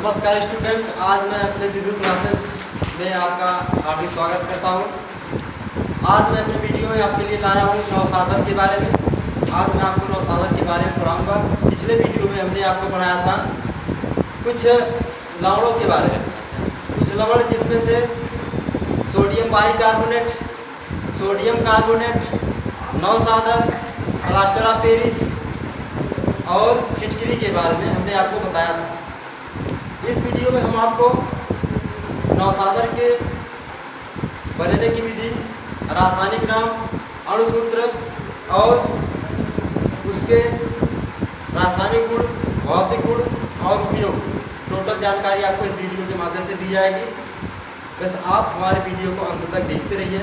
नमस्कार स्टूडेंट, आज मैं अपने वीडियो क्लासेस में आपका हार्दिक स्वागत करता हूं। आज मैं अपने वीडियो में आपके लिए लाया हूं नवसाधन के बारे में। आज मैं आपको नवसाधन के बारे में पढ़ाऊंगा। पिछले वीडियो में हमने आपको पढ़ाया था कुछ लवणों के बारे में, कुछ लवण जिसमें थे सोडियम बाइकार्बोनेट, सोडियम कार्बोनेट, नवसाधन, प्लास्टर ऑफ पेरिस और फिटकरी के बारे में हमने आपको बताया था। इस वीडियो में हम आपको नवसाधन के बनने की विधि, रासायनिक नाम, अणुसूत्र और उसके रासायनिक गुण, भौतिक गुण और उपयोग, टोटल जानकारी आपको इस वीडियो के माध्यम से दी जाएगी। बस आप हमारे वीडियो को अंत तक देखते रहिए।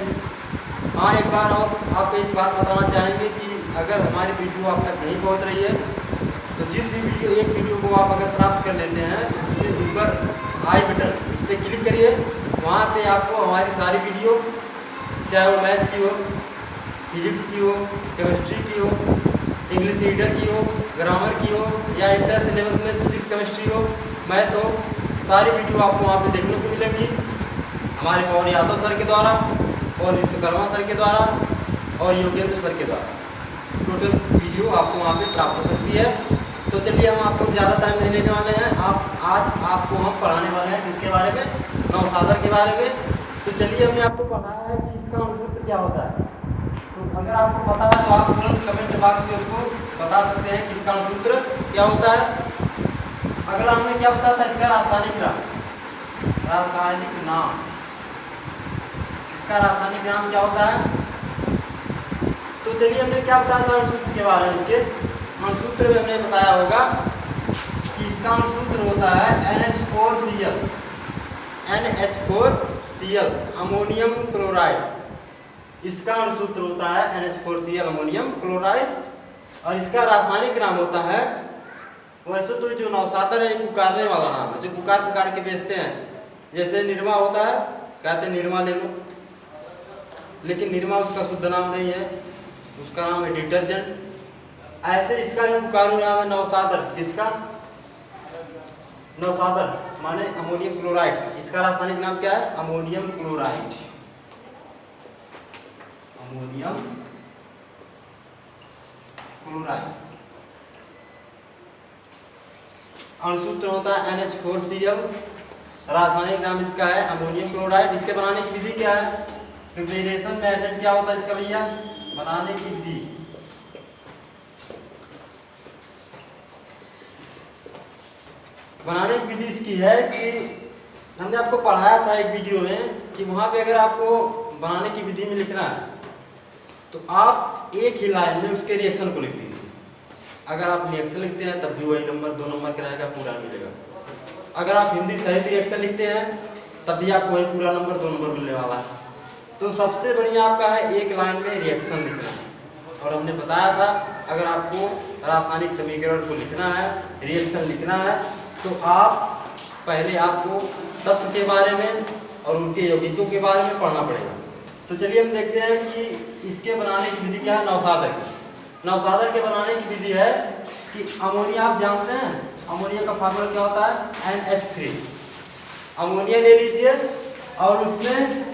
हाँ, एक बार और आपको एक बात बताना चाहेंगे कि अगर हमारी वीडियो आप तक नहीं पहुंच रही है तो जिस भी एक वीडियो को आप अगर प्राप्त कर लेते हैं तो उसके ऊपर आई बटन पे क्लिक करिए। वहाँ पे आपको हमारी सारी वीडियो, चाहे वो मैथ की हो, फिजिक्स की हो, केमिस्ट्री की हो, इंग्लिश रीडर की हो, ग्रामर की हो या इंटर सिलेबस में फिजिक्स केमिस्ट्री हो, मैथ हो, सारी वीडियो आपको वहाँ पे देखने को मिलेंगी हमारे पवन यादव सर के द्वारा और विश्वकर्मा सर के द्वारा और योगेंद्र सर के द्वारा। टोटल वीडियो आपको वहाँ पे प्राप्त हो सकती है। तो चलिए, हम आपको ज़्यादा टाइम नहीं लेने वाले हैं। आज आपको हम पढ़ाने वाले हैं किसके बारे में? नवसाधन के बारे में। तो चलिए, हमने आपको बताया है कि इसका अणुसूत्र क्या होता है। तो अगर आपको पता है तो आप तुरंत कमेंट बॉक्स में उसको बता सकते हैं कि इसका अणुसूत्र क्या होता है। अगला हमने क्या बताया था? इसका रासायनिक नाम। रासायनिक नाम, इसका रासायनिक नाम क्या होता है? तो चलिए, हमने क्या बताया था अणुसूत्र के बारे में? इसके अणुसूत्र में हमने बताया होगा कि इसका अणुसूत्र होता है NH4Cl, NH4Cl अमोनियम क्लोराइड। इसका अणुसूत्र होता है NH4Cl अमोनियम क्लोराइड और इसका रासायनिक नाम होता है, वैसे तो जो नवसाधन है पुकारने वाला नाम है, जो पुकार के बेचते हैं। जैसे निरमा होता है, कहते हैं निरमा ले लो, लेकिन निरमा उसका शुद्ध नाम नहीं है, उसका नाम है डिटर्जेंट। ऐसे इसका जो पुकारू नाम है नवसाधन। किसका? नवसाधन माने अमोनियम क्लोराइड। इसका रासायनिक नाम क्या है? Ammonium chloride. अमोनियम क्लोराइड अणुसूत्र होता है NH4Cl, रासायनिक नाम इसका है अमोनियम क्लोराइड। इसके बनाने की विधि क्या है? प्रिपरेशन मेथड क्या होता है इसका भैया? बनाने की विधि, बनाने की विधि इसकी है कि हमने आपको पढ़ाया था एक वीडियो में कि वहाँ पे अगर आपको बनाने की विधि में लिखना है तो आप एक ही लाइन में उसके रिएक्शन को लिख दीजिए। अगर आप रिएक्शन लिखते हैं तब भी वही नंबर 2 नंबर का रहेगा, पूरा मिलेगा। अगर आप हिंदी सहित रिएक्शन लिखते हैं तब भी आपको वही पूरा नंबर 2 नंबर मिलने वाला है। तो सबसे बढ़िया आपका है एक लाइन में रिएक्शन लिखना है। और हमने बताया था अगर आपको रासायनिक समीकरण को लिखना है, रिएक्शन लिखना है, तो आप पहले आपको तत्व के बारे में और उनके यौगिकों के बारे में पढ़ना पड़ेगा। तो चलिए हम देखते हैं कि इसके बनाने की विधि क्या है नवसाधन की। नवसाधन के बनाने की विधि है कि अमोनिया, आप जानते हैं अमोनिया का फार्मूला क्या होता है? NH3। अमोनिया ले लीजिए और उसमें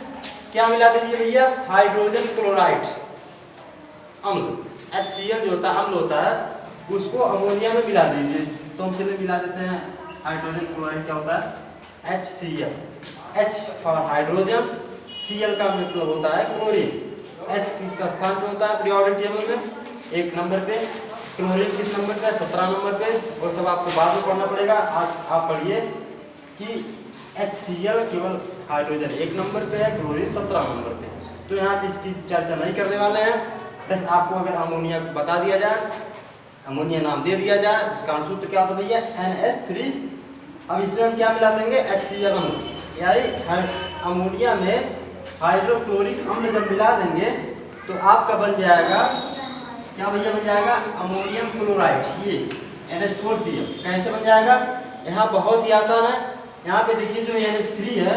क्या मिला दीजिए भैया? हाइड्रोजन क्लोराइड अम्ल, HCl जो होता है अम्ल होता है, उसको अमोनिया में मिला दीजिए। तो हम चलिए मिला देते हैं हाइड्रोजन क्लोराइड। क्या होता है? HCl। H for hydrogen, Cl का मतलब होता है क्लोरीन। H किस स्थान पे होता है पीरियोडिक टेबल में? 1 नंबर पे। क्लोरीन किस नंबर पे? 17 नंबर पे। और सब आपको बाद में पढ़ना पड़ेगा। आज आप पढ़िए कि HCl केवल हाइड्रोजन 1 नंबर पे है, क्लोरीन 17 नंबर पे है। तो यहाँ पे इसकी चर्चा नहीं करने वाले हैं। बस आपको अगर अमोनिया बता दिया जाए, अमोनिया नाम दे दिया जाए, उसका अणुसूत्र क्या होता है भैया? NH3। अब इसमें हम क्या मिला देंगे? HCl अम्ल, यानी अमोनिया में हाइड्रोक्लोरिक अम्ल जब मिला देंगे तो आपका बन जाएगा क्या भैया? बन जाएगा अमोनियम क्लोराइड। ये NH4Cl कैसे बन जाएगा? यहाँ बहुत ही आसान है। यहाँ पे देखिए जो NH3 है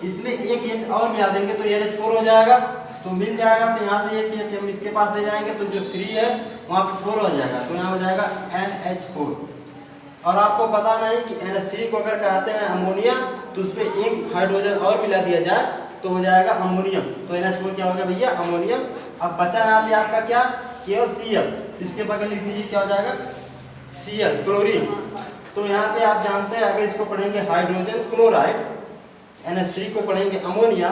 इसमें एक H और मिला देंगे तो NH4 हो जाएगा, तो मिल जाएगा। तो यहाँ से एक H हम इसके पास ले जाएंगे तो जो 3 है वहाँ पे 4 हो जाएगा, तो यहाँ हो जाएगा NH4। और आपको पता नहीं कि NH3 को अगर कहते हैं अमोनिया तो उस पर एक हाइड्रोजन और मिला दिया जाए तो हो जाएगा अमोनियम। तो NH4 क्या हो गया भैया? अमोनियम। अब बचा यहाँ पे आपका क्या? केवल Cl। इसके बगल लिख दीजिए क्या हो जाएगा? Cl, chlorine. तो यहाँ पे आप जानते हैं अगर इसको पढ़ेंगे हाइड्रोजन क्लोराइड, NH3 को पढ़ेंगे अमोनिया,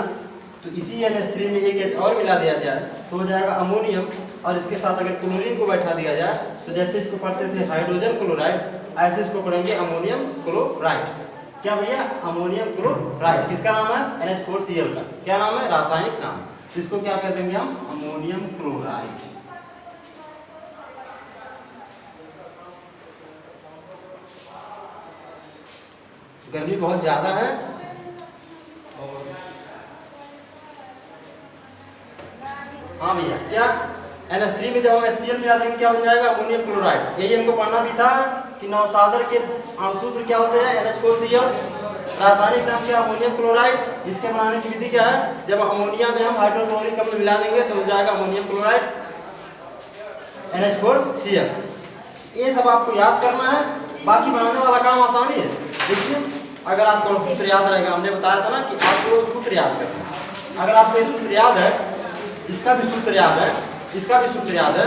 तो इसी NH3 में एक H और मिला दिया जाए तो हो जाएगा अमोनियम। और इसके साथ अगर क्लोरीन को बैठा दिया जाए तो जैसे इसको पढ़ते थे हाइड्रोजन क्लोराइड, ऐसे इसको पढ़ेंगे अमोनियम क्लोराइड। क्या भैया? Ammonium chloride. किसका नाम है? NH4Cl का। क्या नाम है? रासायनिक नाम। तो इसको क्या कह देंगे हम? Ammonium chloride. गर्मी बहुत ज्यादा है और हाँ भैया, क्या NH3 में जब हम HCl मिला देंगे क्या बन जाएगा? Ammonium chloride. यही हमको पढ़ना भी था कि नवसादर के अणुसूत्र क्या होते हैं? NH4Cl। रासायनिक नाम क्या? Ammonium chloride. इसके बनाने की विधि क्या है? जब अमोनिया में हम हाइड्रोक्लोरिक अम्ल मिला देंगे तो हो जाएगा अमोनियम क्लोराइड NH4Cl। ये सब आपको याद करना है, बाकी बनाने वाला काम आसानी है। देखिए, अगर आपको सूत्र याद रहेगा, हमने बताया था ना कि आपको सूत्र याद करना है। अगर आपको ये सूत्र याद है, इसका भी सूत्र याद है, इसका भी सूत्र याद है,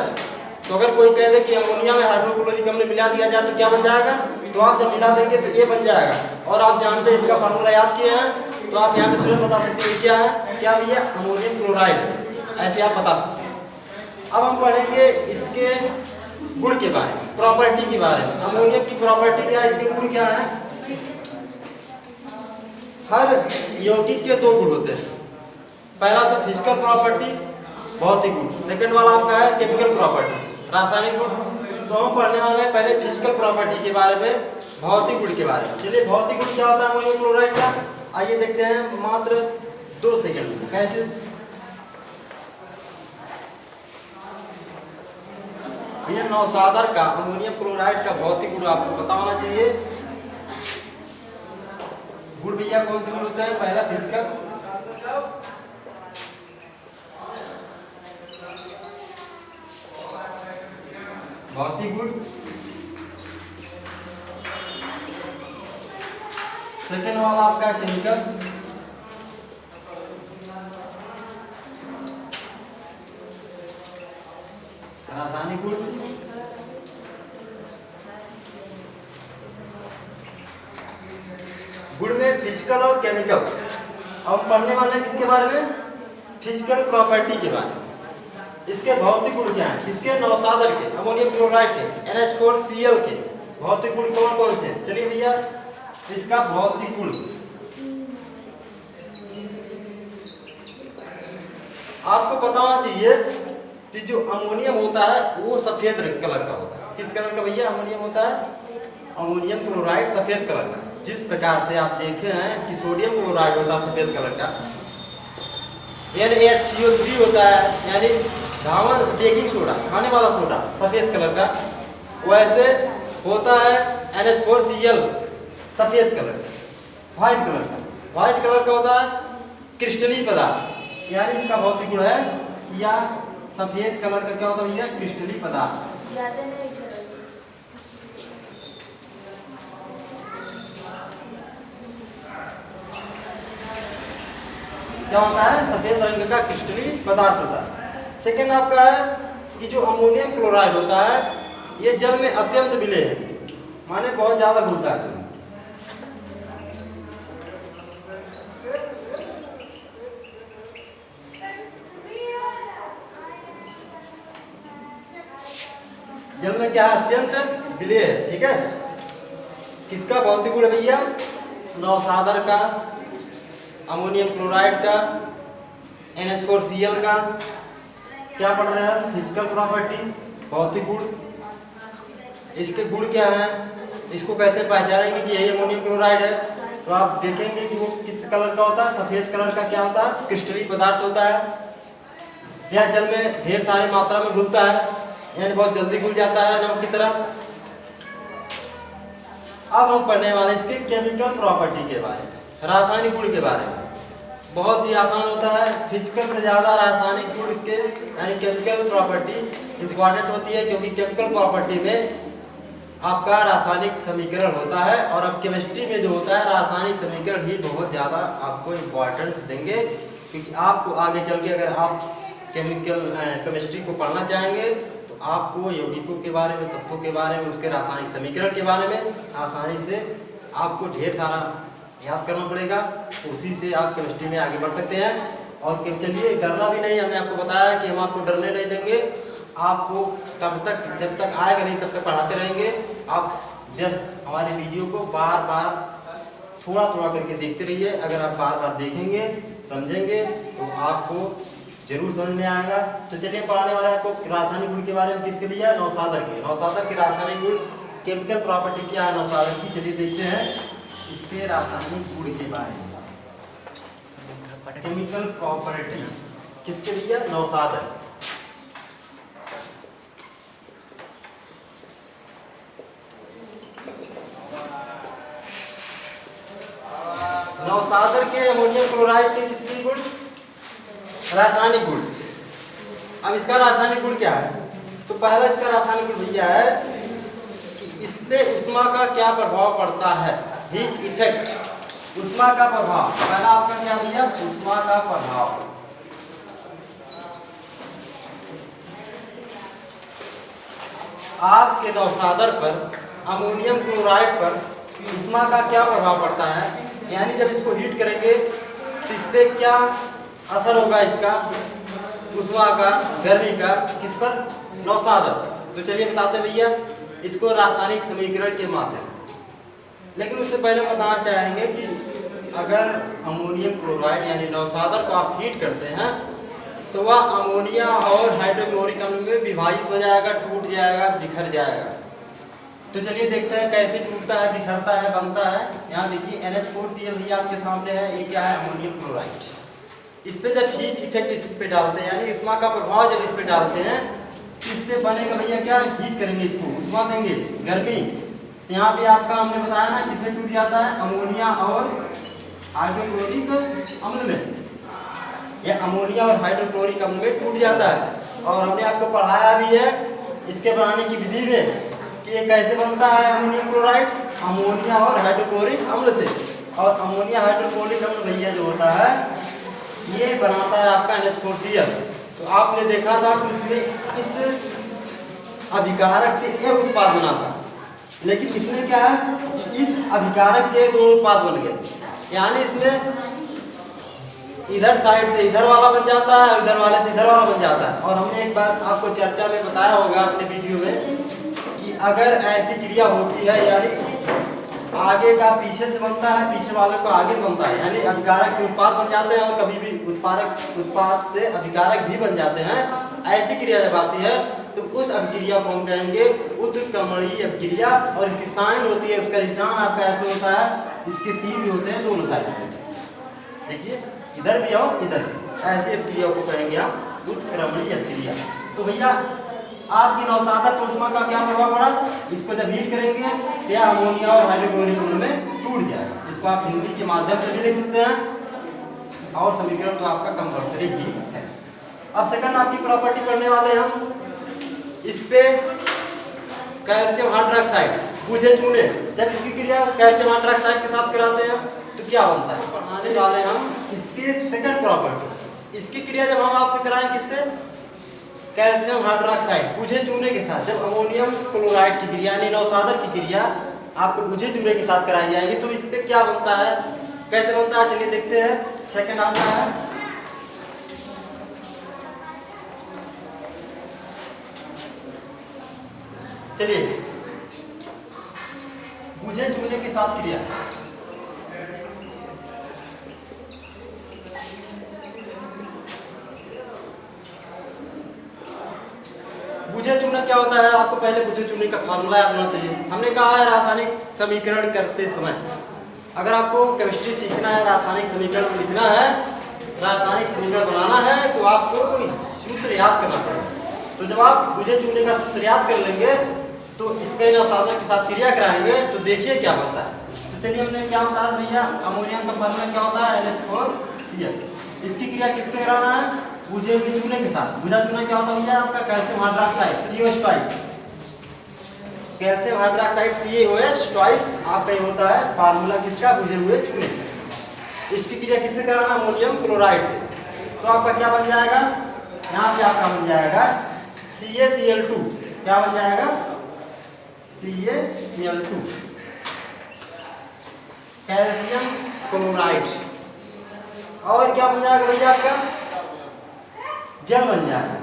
तो अगर कोई कह दे कि अमोनिया में हाइड्रोक्लोरिक अम्ल मिला दिया जाए तो क्या बन जाएगा? तो आप जब मिला देंगे तो ये बन जाएगा। और आप जानते हैं इसका फार्मूला याद किए हैं तो आप यहाँ पे तुरंत बता सकते हैं क्या है? क्या भैया? Ammonium chloride. ऐसे आप बता सकते हैं। अब हम पढ़ेंगे इसके गुण के बारे में, प्रॉपर्टी के बारे में। अमोनियम की प्रॉपर्टी क्या है? इसके गुण क्या है? हर यौगिक के दो गुण होते हैं। पहला तो फिजिकल प्रॉपर्टी, भौतिक गुण। सेकंड वाला आपका है केमिकल प्रॉपर्टी, रासायनिक गुण। तो हम पढ़ने वाले हैं पहले फिजिकल प्रॉपर्टी के बारे में, भौतिक गुण के बारे में। चलिए, भौतिक गुण क्या होता है अमोनियम क्लोराइड का? आइए देखते हैं मात्र 2 सेकंड में। कैसे? ये नवसादर का अमोनियम क्लोराइड का भौतिक गुण आपको पता होना चाहिए। गुण भैया कौन से गुण होते हैं? पहला फिजिकल, भौतिक गुण। सेकेंड वाला आपका केमिकल, रासायनिक गुण। गुण में फिजिकल और केमिकल। अब पढ़ने वाले हैं किसके बारे में? फिजिकल प्रॉपर्टी के बारे में। इसके भौतिक गुण क्या है? इसके नवसादर के अमोनियम क्लोराइड के NH4Cl के भौतिक गुण कौन कौन से हैं? चलिए भैया, इसका भौतिक गुण आपको पता होना चाहिए कि जो अमोनियम होता है वो सफेद कलर का होता है। किस कलर का भैया अमोनियम होता है? अमोनियम क्लोराइड सफेद कलर का। जिस प्रकार से आप देखे हैं कि सोडियम क्लोराइड होता है सफेद कलर का, NaHCO3 होता है यानी धावन बेकिंग सोडा, खाने वाला सोडा, सफेद कलर का, वैसे होता है NH4Cl सफेद कलर का, व्हाइट कलर का। व्हाइट कलर का होता है क्रिस्टलीय पदार्थ, यानी इसका भौतिक गुण है या सफेद कलर का क्या होता है भैया? क्रिस्टलीय पदार्थ। क्या होता है? सफेद रंग का क्रिस्टलीय पदार्थ होता है। सेकेंड आपका है कि जो अमोनियम क्लोराइड होता है ये जल में अत्यंत विलेय है, माने बहुत ज्यादा घुलता है। जल में क्या है? अत्यंत विलेय है। ठीक है, किसका भौतिक गुण भैया? नवसादर का, अमोनियम क्लोराइड का, NH4Cl का। क्या पढ़ रहे हैं? फिजिकल प्रॉपर्टी, भौतिक गुण। इसके गुण क्या हैं? इसको कैसे पहचानेंगे कि यही अमोनियम क्लोराइड है? तो आप देखेंगे कि वो किस कलर का होता है? सफेद कलर का। क्या होता है? क्रिस्टलीय पदार्थ होता है। यह जल में ढेर सारी मात्रा में घुलता है, यानी बहुत जल्दी घुल जाता है नमक की तरह। अब हम पढ़ने वाले इसके केमिकल प्रॉपर्टी के बारे में, रासायनिक गुण के बारे में। बहुत ही आसान होता है, फिजिकल से ज़्यादा रासायनिक गुण इसके यानी केमिकल प्रॉपर्टी इम्पॉर्टेंट होती है, क्योंकि केमिकल प्रॉपर्टी में आपका रासायनिक समीकरण होता है। और अब केमिस्ट्री में जो होता है रासायनिक समीकरण ही बहुत ज़्यादा आपको इम्पोर्टेंस देंगे, क्योंकि आपको आगे चल के अगर आप केमिस्ट्री को पढ़ना चाहेंगे तो आपको यौगिकों के बारे में, तत्वों के बारे में, उसके रासायनिक समीकरण के बारे में आसानी से आपको ढेर सारा याद करना पड़ेगा। उसी से आप केमिस्ट्री में आगे बढ़ सकते हैं। और चलिए डरना भी नहीं, हमने आपको बताया कि हम आपको डरने नहीं देंगे। आपको तब तक, जब तक आएगा नहीं तब तक पढ़ाते रहेंगे। आप बस हमारे वीडियो को बार बार थोड़ा थोड़ा करके देखते रहिए। अगर आप बार बार देखेंगे, समझेंगे तो आपको जरूर समझ में आएगा। तो चलिए पढ़ाने वाले आपको रासायनिक गुण के बारे में। किसके लिए? नौसादर के। नौसादर के रासायनिक गुण, केमिकल प्रॉपर्टी क्या है नौसादर की, चलिए देखते हैं इसके रासायनिक गुण के बारे में। केमिकल प्रॉपर्टी किसके लिए? नौसादर। नौसादर के अमोनियम क्लोराइड के किसके गुण? रासायनिक गुण। अब इसका रासायनिक गुण क्या है? तो पहला इसका रासायनिक गुण भैया है कि इसमें ऊष्मा का क्या प्रभाव पड़ता है, हीट इफेक्ट, ऊष्मा का प्रभाव। पहला आपका क्या भैया? ऊष्मा का प्रभाव। आपके नौसादर पर, अमोनियम क्लोराइड पर ऊष्मा का क्या प्रभाव पड़ता है, यानी जब इसको हीट करेंगे तो इस पर क्या असर होगा, इसका ऊष्मा का, गर्मी का, किस पर? नौसादर। तो चलिए बताते भैया इसको रासायनिक समीकरण के माध्यम से। लेकिन उससे पहले बताना चाहेंगे कि अगर अमोनियम क्लोराइड यानी नौसादर को आप हीट करते हैं तो वह अमोनिया और हाइड्रोक्लोरिक अम्ल में विभाजित हो जाएगा, टूट जाएगा, बिखर जाएगा। तो चलिए देखते हैं कैसे टूटता है, बिखरता है, बनता है। यहाँ देखिए NH4Cl भी आपके सामने है। ये क्या है? Ammonium chloride. इस पे जब हीट इफेक्ट इस पे डालते हैं, यानी ऊष्मा का प्रभाव जब इस पे डालते हैं, इस पे बनेगा भैया क्या? हीट करेंगे इसको, ऊष्मा देंगे, गर्मी। यहाँ पे आपका हमने बताया ना किसमें टूट जाता है? अमोनिया और हाइड्रोक्लोरिक अम्ल में। यह अमोनिया और हाइड्रोक्लोरिक अम्ल में टूट जाता है। और हमने आपको पढ़ाया भी है इसके बनाने की विधि में कि ये कैसे बनता है अमोनियम क्लोराइड, अमोनिया और हाइड्रोक्लोरिक अम्ल से। और अमोनिया हाइड्रोक्लोरिक अम्ल भैया जो होता है ये बनाता है आपका NH4Cl। तो आपने देखा था कि उसमें इस अभिकारक से एक उत्पाद बना था, लेकिन इसमें क्या है? इस अभिकारक से दो उत्पाद बन गए, यानी इसमें इधर साइड से इधर वाला बन जाता है, इधर वाले से इधर वाला बन जाता है। और हमने एक बार आपको चर्चा में बताया होगा अपने वीडियो में कि अगर ऐसी क्रिया होती है, यानी आगे का पीछे से बनता है, पीछे वाले को आगे बनता है, यानी अभिकारक से उत्पाद बन जाते हैं और कभी भी उत्पाद से अभिकारक भी बन जाते हैं। ऐसी क्रिया जब आती है तो उस अभिक्रिया को हम कहेंगे उत्क्रमणीय अभिक्रिया। और इसकी साइन होती है, उसका निशान आपका ऐसे होता है, इसके तीर भी होते हैं दोनों साइड में, देखिए इधर भी और इधर भी। ऐसी अभिक्रिया को कहेंगे हम उत्क्रमणीय अभिक्रिया। तो भैया आपकी नौसादर पर ऊष्मा का क्या प्रभाव पड़ा? इसको जब हीट करेंगे तो यह अमोनिया और हाइड्रोक्लोरिक अम्ल में टूट जाएगा। इसको आप हिंदी के माध्यम से भी लिख सकते हैं और समीकरण तो आपका कंपल्सरी ही है। अब सेकंड आपकी प्रॉपर्टी पढ़ने वाले हम। इस पे कैल्शियम हाइड्रोक्साइड, बुझे चूने, जब इसकी क्रिया कैल्शियम हाइड्रोक्साइड के साथ कराते हैं तो क्या बनता है? पढ़ाने वाले हम इसके सेकंड प्रॉपर्टी। इसकी क्रिया जब हम आपसे कराएं किससे? कैल्शियम हाइड्रोक्साइड बुझे चूने के साथ। जब अमोनियम क्लोराइड की क्रिया यानी नौसादर की क्रिया आपको बुझे चूने के साथ कराई जाएगी तो इस पे क्या बनता है, कैसे बनता है, चलिए देखते हैं। सेकंड आता है चलिए बुझे चूने के साथ क्रिया। बुझे चूना क्या होता है? आपको पहले बुझे चूने का फार्मूला याद होना चाहिए। हमने कहा है रासायनिक समीकरण करते समय अगर आपको केमिस्ट्री सीखना है, रासायनिक समीकरण लिखना है, रासायनिक समीकरण बनाना है तो आपको सूत्र याद करना पड़ेगा। तो जब आप बुझे चूने का सूत्र याद कर लेंगे तो इसके नौसादर के साथ क्रिया कराएंगे तो देखिए क्या होता है। तो चलिए हमने क्या बताया भैया, अमोनियम का फार्मूला क्या होता है? NH4Cl। इसकी क्रिया किसके कराना है? बुझे चूने के साथ। बुझा चूना क्या होता है भैया? आपका calcium hydroxide, CO2। Calcium hydroxide CaOH twice आपका ये होता है फार्मूला किसका, बुझे हुए चूने। इसकी क्रिया किससे कराना, अमोनियम क्लोराइड से। तो आपका क्या बन जाएगा, यहाँ पे आपका बन जाएगा CaCl2। क्या बन जाएगा, CaCl2 कैल्शियम क्लोराइड। और क्या बन जाएगा भैया, आपका जल बन जाएगा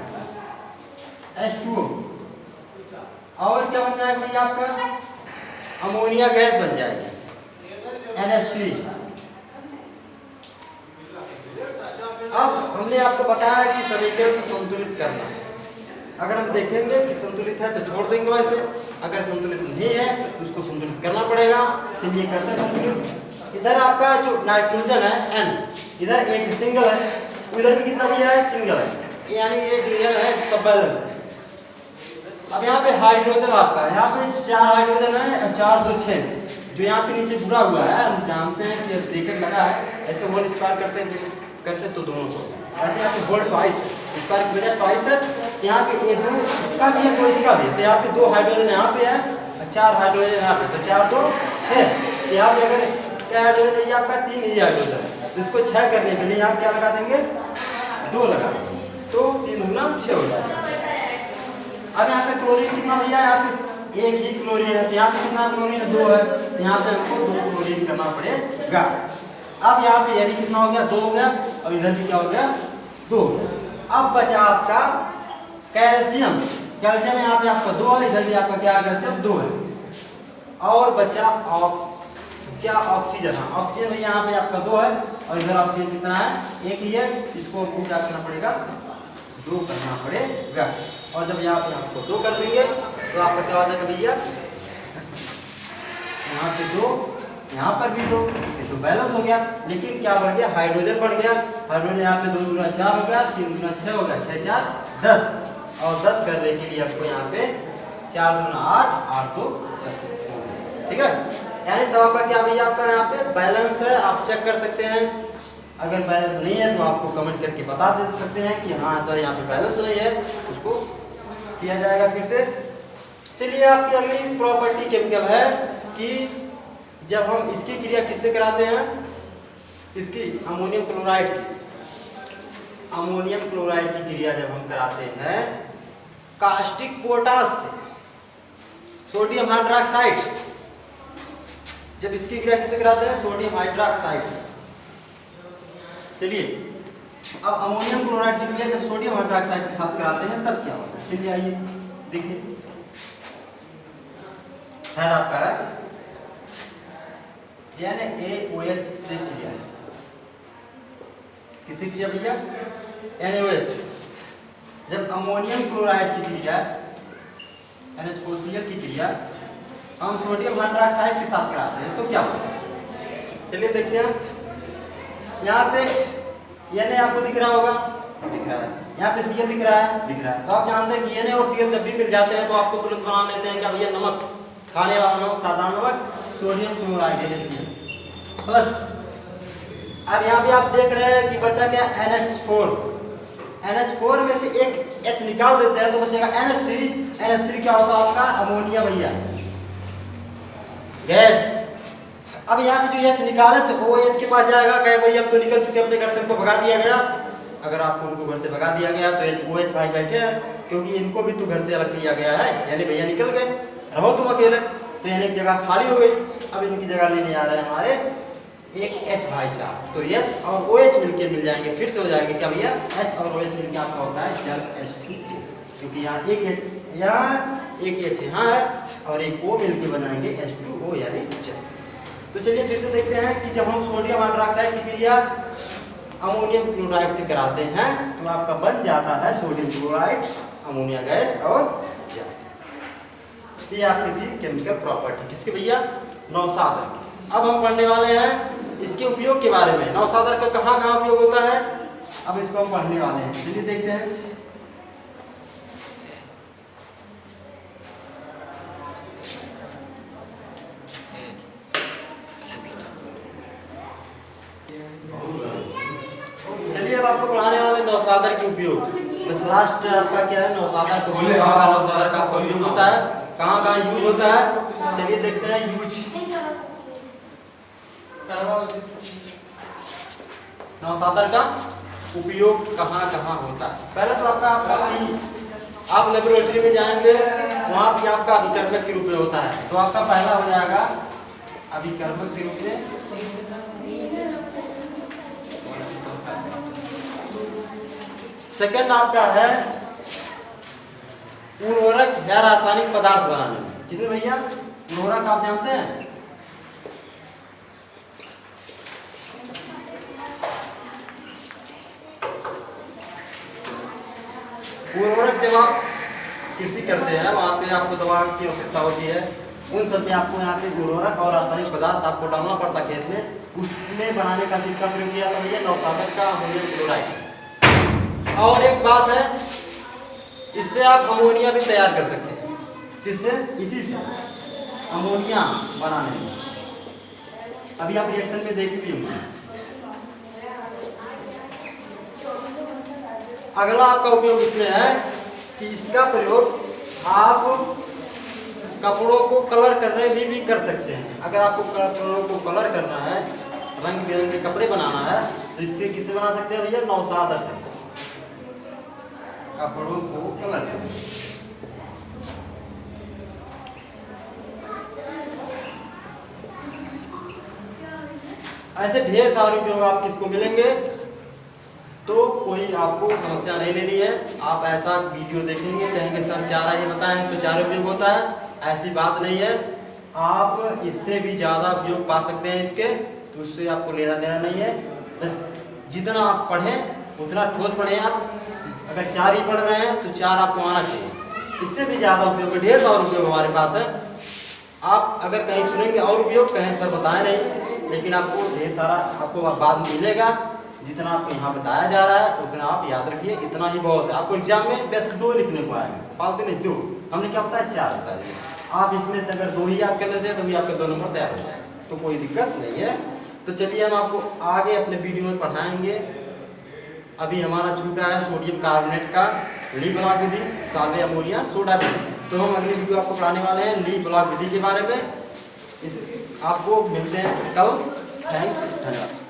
H2O। और क्या बन जाएगा भैया, आपका अमोनिया गैस बन जाएगी NH3। अब हमने आपको बताया कि समीकरण को संतुलित करना। अगर हम देखेंगे कि संतुलित है तो छोड़ देंगे वैसे, अगर संतुलित नहीं है तो उसको संतुलित करना पड़ेगा। चलिए करते हैं संतुलित। इधर आपका जो नाइट्रोजन है N, इधर एक सिंगल है, उधर भी कितना दिया है, सिंगल है, यानी ये क्लियर है, सब बैलेंस है। अब यहाँ पे हाइड्रोजन आपका है, यहाँ पे 4 हाइड्रोजन है, 4 2 6, जो यहाँ पे नीचे जुड़ा हुआ है। हम जानते हैं कि ब्रैकेट लगा है, ऐसे होल स्क्वायर करते हैं करते तो दोनों को ऐसे यहाँ पे होल ट्वाइस स्क्वायर की वजह ट्वाइस है। यहाँ पे ये दो इसका भी है, तो इसका भी है, तो यहाँ पे 2 हाइड्रोजन यहाँ पे है, 4 हाइड्रोजन यहाँ पे, तो 4 2 6। यहाँ पे अगर क्या हाइड्रोजन है, आपका 3 ही हाइड्रोजन है, तो इसको 6 करने के लिए यहाँ क्या लगा देंगे, 2 लगा देंगे, तो 3 गुना 6 हो जाएगा। अब यहाँ पे क्लोरीन कितना भैया, यहाँ पे एक ही क्लोरीन है, तो यहाँ पे कितना क्लोरीन 2 है, तो यहाँ पे हमको 2 क्लोरीन करना पड़ेगा। अब यहाँ पे यानी कितना हो गया, 2 हो गया, और इधर भी क्या हो गया, 2। अब बचा आपका कैल्शियम। कैल्शियम यहाँ पे आपका 2 है, इधर भी आपका क्या कैल्शियम 2 है। और बचा क्या, ऑक्सीजन। हाँ, ऑक्सीजन भी यहाँ पे आपका 2 है, और इधर ऑक्सीजन कितना है, 1 ही है, इसको क्या करना पड़ेगा, 2 करना पड़ेगा। और जब यहाँ पे आपको 2 कर देंगे तो आपका क्या हो जाएगा भैया, यहाँ पे 2, यहाँ पर भी 2, ये तो बैलेंस हो गया। लेकिन क्या बढ़ गया, हाइड्रोजन बढ़ गया। हाइड्रोजन यहाँ पे 2 गुना 4 हो गया, 3 गुना 6 हो गया, 6 4 10, और 10 करने के लिए आपको यहाँ पे 4 गुना 8, 8 2 10, ठीक है। यानी सब आपका क्या भैया, आपका यहाँ पे बैलेंस है। आप चेक कर सकते हैं, अगर बैलेंस नहीं है तो आपको कमेंट करके बता दे सकते हैं कि हाँ सर यहाँ पे बैलेंस नहीं है, उसको किया जाएगा फिर से। चलिए आपकी अगली प्रॉपर्टी केमिकल है कि जब हम इसकी क्रिया किससे कराते हैं, इसकी अमोनियम क्लोराइड की, अमोनियम क्लोराइड की क्रिया जब हम कराते हैं कास्टिक पोटाश से, सोडियम हाइड्रोक्साइड, जब इसकी क्रिया किससे कराते हैं, सोडियम हाइड्रोक्साइड से। चलिए अब अमोनियम क्लोराइड की क्रिया जब सोडियम हाइड्रोक्साइड के साथ कराते हैं तब क्या होता है, चलिए आइए देखिए। हेड आपका है NaOH से क्रिया है, किससे क्रिया भैया, NaOH। जब अमोनियम क्लोराइड की क्रिया NH4Cl की क्रिया हम सोडियम हाइड्रोक्साइड के साथ कराते हैं तो क्या होता है, चलिए देखते हैं। यहाँ पे Na आपको दिख रहा होगा, दिख रहा है, यहाँ पे Cl दिख रहा है, दिख रहा है। तो आप जानते हैं कि Na और Cl जब भी मिल जाते हैं तो आपको तुरंत बना लेते हैं क्या भैया, नमक, खाने वाला नमक, साधारण नमक, सोडियम क्लोराइड NaCl प्लस। अब यहाँ पे आप देख रहे हैं कि बचा क्या, NH4। NH4 में से एक H निकाल देते हैं तो बचेगा NH3। NH3 क्या होता है आपका, अमोनिया भैया गैस। अब यहाँ पे जो H निकाले तो OH के पास जाएगा, कहे भैया हम तो निकल चुके अपने घर से, हमको भगा दिया गया। अगर आपको उनको घर से भगा दिया गया तो OH भाई बैठे हैं, क्योंकि इनको भी तो घर से अलग किया गया है, यानी भैया निकल गए, रहो तुम अकेले, तो यानी जगह खाली हो गई। अब इनकी जगह लेने आ रहे हैं हमारे एक H भाई साहब, तो H और OH मिलके मिल जाएंगे, फिर से हो जाएंगे क्या भैया, H और OH मिलके आपका होता है जल H2O, क्योंकि यहाँ एक H यहाँ एक H यहाँ है और एक O मिलके बनाएंगे H2O यानी जल। तो चलिए फिर से देखते हैं कि जब हम सोडियम हाइड्रोक्साइड की क्रिया अमोनियम क्लोराइड से कराते हैं तो आपका बन जाता है सोडियम क्लोराइड, अमोनिया गैस और जल। ये आपकी थी केमिकल प्रॉपर्टी किसके भैया, नौसादर की। अब हम पढ़ने वाले हैं इसके उपयोग के बारे में, नौसादर का कहाँ कहाँ उपयोग होता है, अब इसको हम पढ़ने वाले हैं। चलिए देखते हैं। चलिए अब आपको पढ़ाने वाले नौसादर के उपयोग। बस लास्ट आपका क्या है, नौसादर का उपयोग होता है कहाँ कहाँ यूज होता है, चलिए देखते हैं यूज। नौशादर का उपयोग कहाँ कहाँ होता है। पहले तो आपका वही, आप लेबोरेटरी में जाएंगे वहाँ भी आपका अभिकर्मक के रूप में होता है। तो आपका पहला हो जाएगा अभिकर्मक के रूप में। सेकंड आपका है उर्वरक या रासायनिक पदार्थ बनाने में। किसमें भैया? उर्वरक आप जानते हैं, उर्वरक जब आप कृषि करते हैं वहाँ पे आपको दवा की आवश्यकता होती है, उन सब में आपको यहाँ पे उर्वरक और रासायनिक पदार्थ आपको डालना पड़ता खेत में। उसमें बनाने का किसका प्रयोग किया था भैया? नौशादर का अमोनियम क्लोराइड। और एक बात है, इससे आप अमोनिया भी तैयार कर सकते हैं। किससे? इसी से अमोनिया बनाने में। अभी आप रिएक्शन में देखे भी होंगे। अगला आपका उपयोग इसमें है कि इसका प्रयोग आप कपड़ों को कलर करने में भी कर सकते हैं। अगर आपको कपड़ों को कलर करना है, रंग बिरंगे कपड़े बनाना है, तो इससे किससे बना सकते हैं भैया? नौशादर से कपड़ों को कलर करना। ऐसे ढेर सारे उपयोग आप किसको मिलेंगे, तो कोई आपको समस्या नहीं लेनी है। आप ऐसा वीडियो देखेंगे, कहेंगे सर चारा ये बताएं तो चारा उपयोग होता है, ऐसी बात नहीं है। आप इससे भी ज़्यादा उपयोग पा सकते हैं इसके, तो उससे आपको लेना देना नहीं है। बस जितना आप पढ़ें उतना ठोस पढ़ें। आप अगर 4 ही पढ़ रहे हैं तो 4 आपको आना चाहिए। इससे भी ज़्यादा उपयोग है, ढेर सारा उपयोग हमारे पास है। आप अगर कहीं सुनेंगे और उपयोग, कहें सर बताएं नहीं, लेकिन आपको ढेर सारा आपको बाद में मिलेगा। जितना आपको यहाँ बताया जा रहा है उतना आप याद रखिए, इतना ही बहुत है। आपको एग्जाम में बस 2 लिखने को आएगा, फालतू नहीं 2। हमने क्या बताया? 4 बताया। आप इसमें से अगर 2 ही याद कर लेते हैं तो भी आपका 2 नंबर तैयार हो जाएगा, तो कोई दिक्कत नहीं है। तो चलिए हम आपको आगे अपने वीडियो में पढ़ाएंगे। अभी हमारा छूटा है सोडियम कार्बोनेट का ली ब्लॉक विधि, साल्वे अमोनिया सोडा विधि। तो हम अगली वीडियो आपको पढ़ाने वाले हैं ली ब्लॉक विधि के बारे में। आपको मिलते हैं कल। थैंक्स, धन्यवाद।